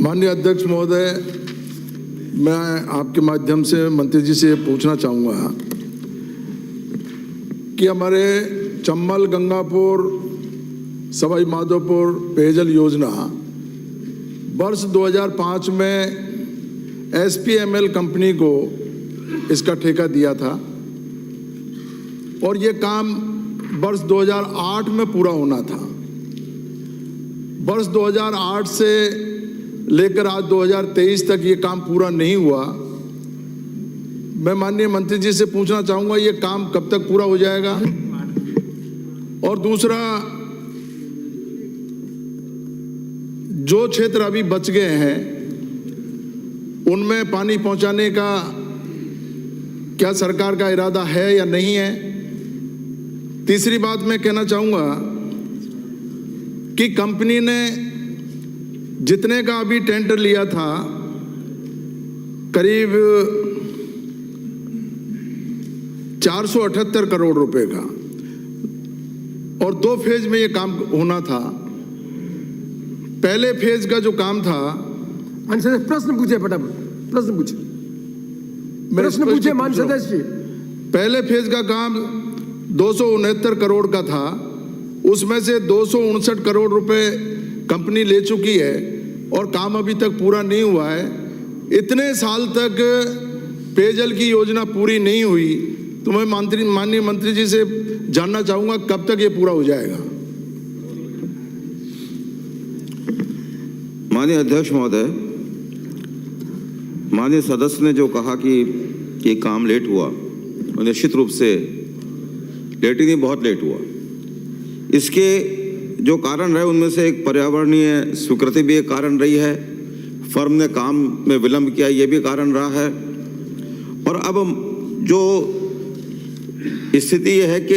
माननीय अध्यक्ष महोदय, मैं आपके माध्यम से मंत्री जी से पूछना चाहूँगा कि हमारे चंबल, गंगापुर, सवाई माधोपुर पेयजल योजना वर्ष 2005 में SPML कंपनी को इसका ठेका दिया था और ये काम वर्ष 2008 में पूरा होना था। वर्ष 2008 से लेकर आज 2023 तक ये काम पूरा नहीं हुआ। मैं माननीय मंत्री जी से पूछना चाहूँगा ये काम कब तक पूरा हो जाएगा। और दूसरा, जो क्षेत्र अभी बच गए हैं उनमें पानी पहुंचाने का क्या सरकार का इरादा है या नहीं है। तीसरी बात मैं कहना चाहूँगा कि कंपनी ने जितने का अभी टेंडर लिया था, करीब 478 करोड़ रुपए का, और 2 फेज में ये काम होना था। पहले फेज का जो काम था, प्रश्न पूछे फटाफट, प्रश्न पूछे मान सदस्य। पहले फेज का काम 269 करोड़ का था, उसमें से 259 करोड़ रुपए कंपनी ले चुकी है और काम अभी तक पूरा नहीं हुआ है। इतने साल तक पेयजल की योजना पूरी नहीं हुई, तो मैं माननीय मंत्री जी से जानना चाहूंगा कब तक ये पूरा हो जाएगा। माननीय अध्यक्ष महोदय, माननीय सदस्य ने जो कहा कि ये काम लेट हुआ, निश्चित रूप से लेट ही नहीं, बहुत लेट हुआ। इसके जो कारण रहे उनमें से एक पर्यावरणीय स्वीकृति भी एक कारण रही है, फर्म ने काम में विलंब किया ये भी कारण रहा है, और अब जो स्थिति यह है कि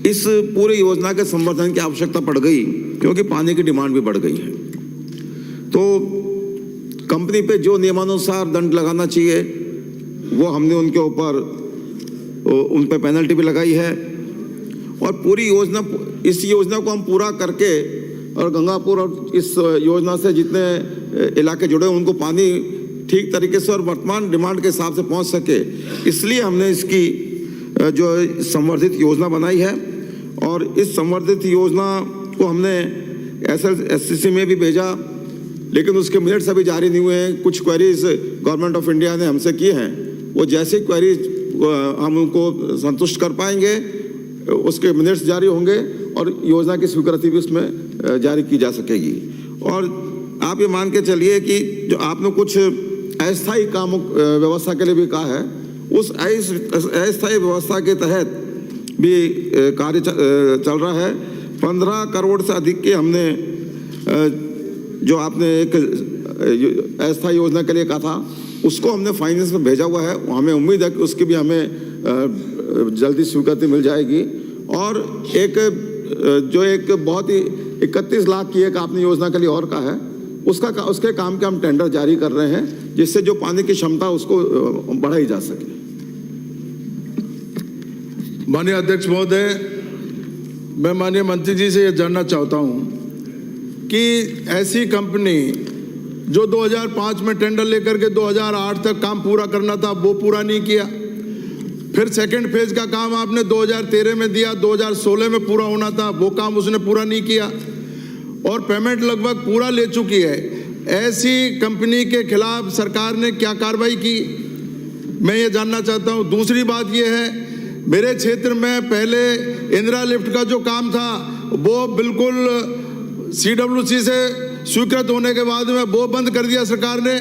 इस पूरी योजना के संवर्धन की आवश्यकता पड़ गई क्योंकि पानी की डिमांड भी बढ़ गई है। तो कंपनी पे जो नियमानुसार दंड लगाना चाहिए वो हमने उनके ऊपर उन पे पेनल्टी भी लगाई है, और पूरी योजना, इस योजना को हम पूरा करके और गंगापुर और इस योजना से जितने इलाके जुड़े उनको पानी ठीक तरीके से और वर्तमान डिमांड के हिसाब से पहुंच सके, इसलिए हमने इसकी जो संवर्धित योजना बनाई है। और इस संवर्धित योजना को हमने SSC में भी भेजा, लेकिन उसके मिनट्स अभी जारी नहीं हुए हैं। कुछ क्वेरीज गवर्नमेंट ऑफ इंडिया ने हमसे किए हैं, वो जैसे क्वेरीज हम उनको संतुष्ट कर पाएंगे उसके मिनट्स जारी होंगे और योजना की स्वीकृति भी उसमें जारी की जा सकेगी। और आप ये मान के चलिए कि जो आपने कुछ अस्थायी कामों व्यवस्था के लिए भी कहा है, उस अस्थायी व्यवस्था के तहत भी कार्य चल रहा है। 15 करोड़ से अधिक के हमने जो आपने एक अस्थायी योजना के लिए कहा था उसको हमने फाइनेंस में भेजा हुआ है। हमें उम्मीद है कि उसकी भी हमें जल्दी स्वीकृति मिल जाएगी। और एक जो एक बहुत ही 31 लाख की एक आपने योजना के लिए और कहा है, उसके काम के हम टेंडर जारी कर रहे हैं, जिससे जो पानी की क्षमता उसको बढ़ाई जा सके। माननीय अध्यक्ष महोदय, मैं माननीय मंत्री जी से यह जानना चाहता हूं कि ऐसी कंपनी जो 2005 में टेंडर लेकर के 2008 तक काम पूरा करना था वो पूरा नहीं किया, फिर सेकंड फेज का काम आपने 2013 में दिया, 2016 में पूरा होना था वो काम उसने पूरा नहीं किया, और पेमेंट लगभग पूरा ले चुकी है। ऐसी कंपनी के खिलाफ सरकार ने क्या कार्रवाई की, मैं ये जानना चाहता हूँ। दूसरी बात ये है, मेरे क्षेत्र में पहले इंदिरा लिफ्ट का जो काम था वो बिल्कुल CWC से स्वीकृत होने के बाद में वो बंद कर दिया सरकार ने।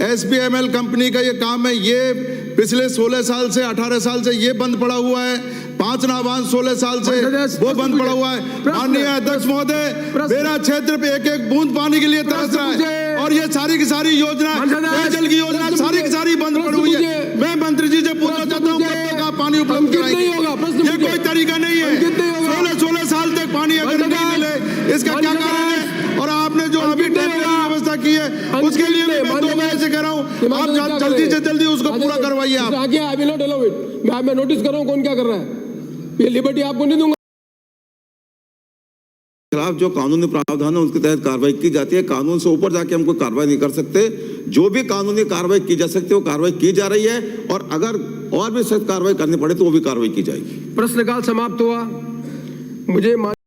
SPML कंपनी का ये काम है, ये पिछले 16 साल से 18 साल से ये बंद पड़ा हुआ है। 5 नाबान 16 साल से वो बंद पड़ा हुआ है। माननीय अध्यक्ष महोदय, मेरा क्षेत्र पे एक बूंद पानी के लिए तरस रहा है, और ये सारी की सारी योजना, पेयजल की योजना सारी की सारी बंद पड़ी हुई है। मैं मंत्री जी से पूछना चाहता हूँ कब तक आप पानी उपलब्ध कराएंगे? ये कोई तरीका नहीं है। 16 साल तक पानी अगर नहीं मिले, इसका क्या कारण है? और आपने जो अभी टेंडर की व्यवस्था की है उसके लिए मैं 2 महीने से कह रहा हूँ, आप जल्दी से जल्दी उसको पूरा करवाइए। आप मैं नोटिस कर रहा हूँ कौन क्या कर रहा है, ये लिबर्टी आपको नहीं दूंगा। खिलाफ जो कानूनी प्रावधान है उसके तहत कार्रवाई की जाती है। कानून से ऊपर जाके हम कोई कार्रवाई नहीं कर सकते। जो भी कानूनी कार्रवाई की जा सकती है वो कार्रवाई की जा रही है, और अगर और भी सख्त कार्रवाई करनी पड़े तो वो भी कार्रवाई की जाएगी। प्रश्नकाल समाप्त हुआ। मुझे